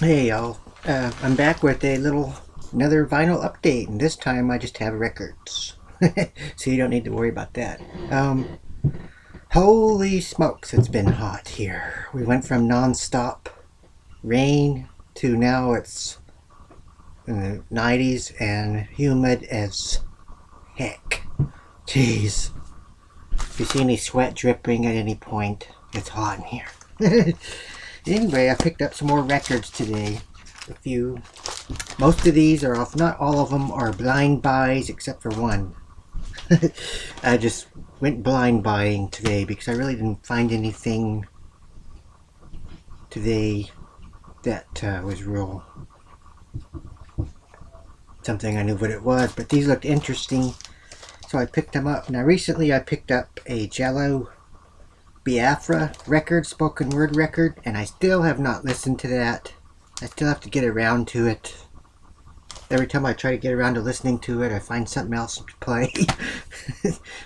Hey y'all, I'm back with another vinyl update, and this time I just have records, so you don't need to worry about that. Um, Holy smokes, it's been hot here. We went from non-stop rain to now it's in the 90s and humid as heck. Jeez, if you see any sweat dripping at any point, it's hot in here. Anyway, I picked up some more records today. A few. Most of these are off, not all of them are blind buys except for one. I just went blind buying today because I really didn't find anything today that was real something I knew what it was, but these looked interesting, so I picked them up. Now recently I picked up a Jello Biafra record, spoken word record, and I still have not listened to that. I still have to get around to it. Every time I try to get around to listening to it, I find something else to play.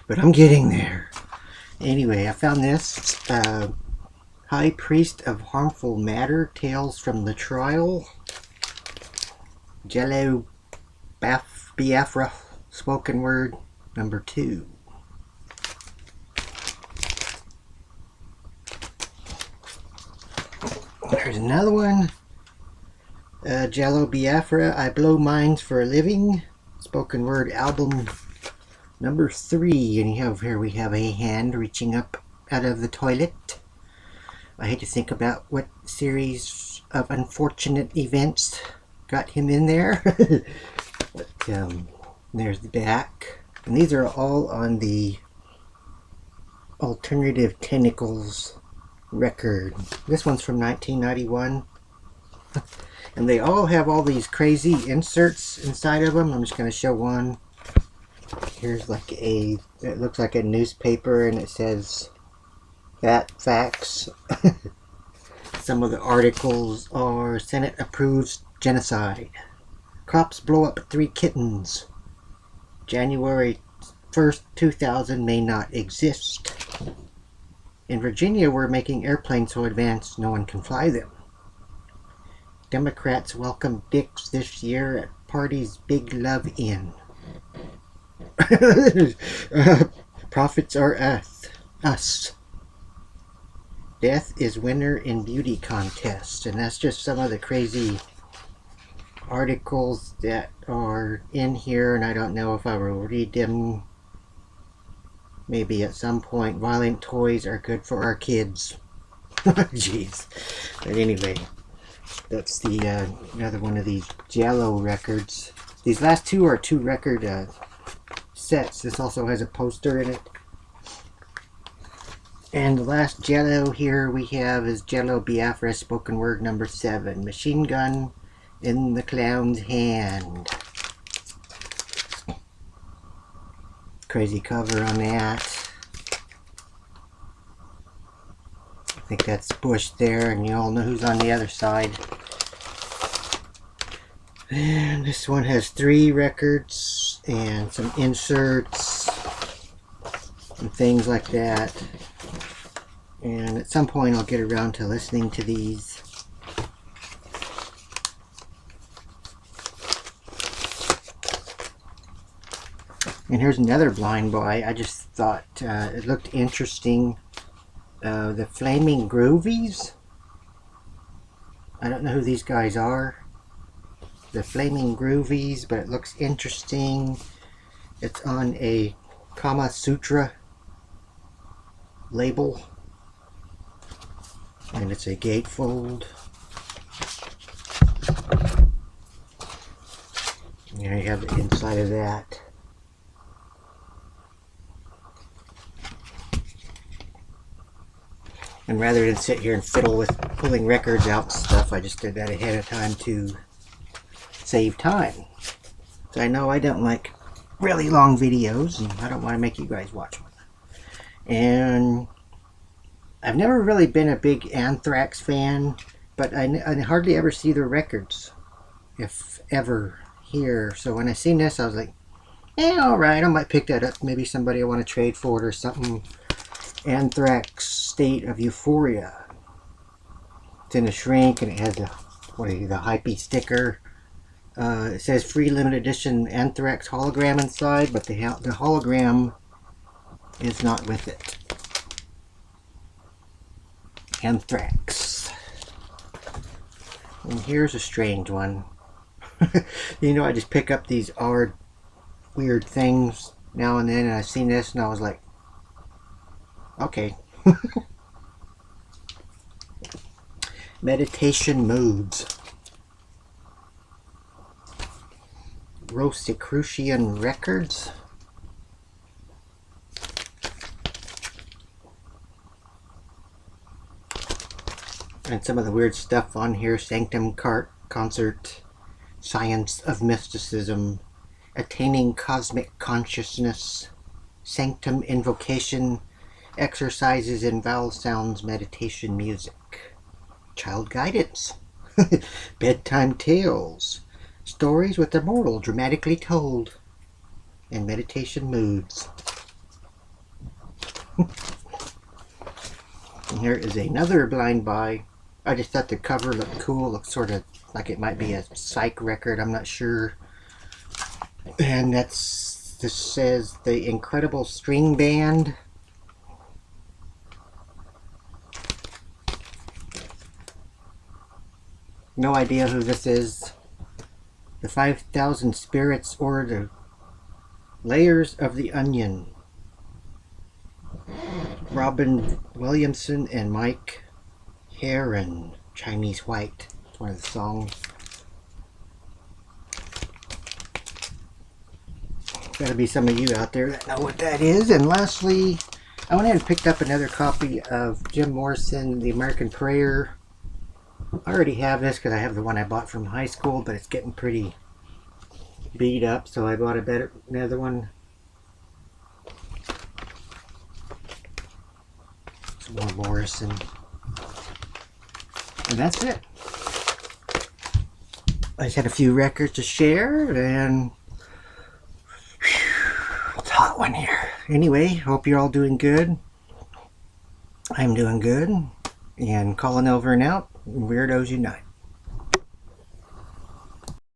But I'm getting there. Anyway, I found this. High Priest of Harmful Matter, Tales from the Trial. Jello Biafra, spoken word number 2. There's another one. Jello Biafra, I Blow Minds for a Living, spoken word album number 3. And here we have a hand reaching up out of the toilet. I hate to think about what series of unfortunate events got him in there. But there's the back. And these are all on the Alternative Tentacles record. This one's from 1991. And they all have all these crazy inserts inside of them. I'm just going to show one. Here's like it looks like a newspaper, and it says facts. Some of the articles are: Senate approves genocide. Cops blow up 3 kittens. January 1st, 2000 may not exist. In Virginia, we're making airplanes so advanced no one can fly them. Democrats welcome dicks this year at party's Big Love Inn. Profits are us. Death is winner in beauty contest. And that's just some of the crazy articles that are in here, and I don't know if I will read them. Maybe at some point. Violent toys are good for our kids. Jeez. But anyway, that's the another one of these Jello records. These last two are 2 record sets. This also has a poster in it. And the last Jello here we have is Jello Biafra, spoken word number 7. Machine gun in the clown's hand. Crazy cover on that. I think that's Bush there, and you all know who's on the other side. And this one has 3 records and some inserts and things like that. And at some point I'll get around to listening to these. And here's another blind buy. I just thought it looked interesting. The Flaming Groovies. I don't know who these guys are. The Flaming Groovies, but it looks interesting. It's on a Kama Sutra label. And it's a gatefold. And there you have the inside of that. And rather than sit here and fiddle with pulling records out and stuff, I just did that ahead of time to save time. So I know I don't like really long videos, and I don't want to make you guys watch one. And I've never really been a big Anthrax fan, but I hardly ever see their records, if ever, here. So when I seen this, I was like, alright, I might pick that up. Maybe somebody will want to trade for it or something. Anthrax State of Euphoria. It's in a shrink, and it has a the hypey sticker. It says free limited edition Anthrax hologram inside, but the hologram is not with it. Anthrax. And here's a strange one. You know, I just pick up these odd, weird things now and then, and I seen this and I was like, okay. Meditation Moods. Rosicrucian Records. And some of the weird stuff on here: Sanctum Concert, Science of Mysticism, Attaining Cosmic Consciousness, Sanctum Invocation, Exercises in Vowel Sounds, Meditation Music, Child Guidance, Bedtime Tales, Stories with the Moral Dramatically Told, and Meditation Moods. And here is another blind buy. I just thought the cover looked cool. Looks sort of like it might be a psych record. I'm not sure. And this says The Incredible String Band. No idea who this is. The 5,000 Spirits or the Layers of the Onion. Robin Williamson and Mike Heron. Chinese White. It's one of the songs. Gotta be some of you out there that know what that is. And lastly, I went ahead and picked up another copy of Jim Morrison, The American Prayer. I already have this because I have the one I bought from high school, but it's getting pretty beat up, so I bought another one. Some more Morrison. And that's it. I just had a few records to share, and it's a hot one here. Anyway, hope you're all doing good. I'm doing good. And calling over and out. Weirdos Unite.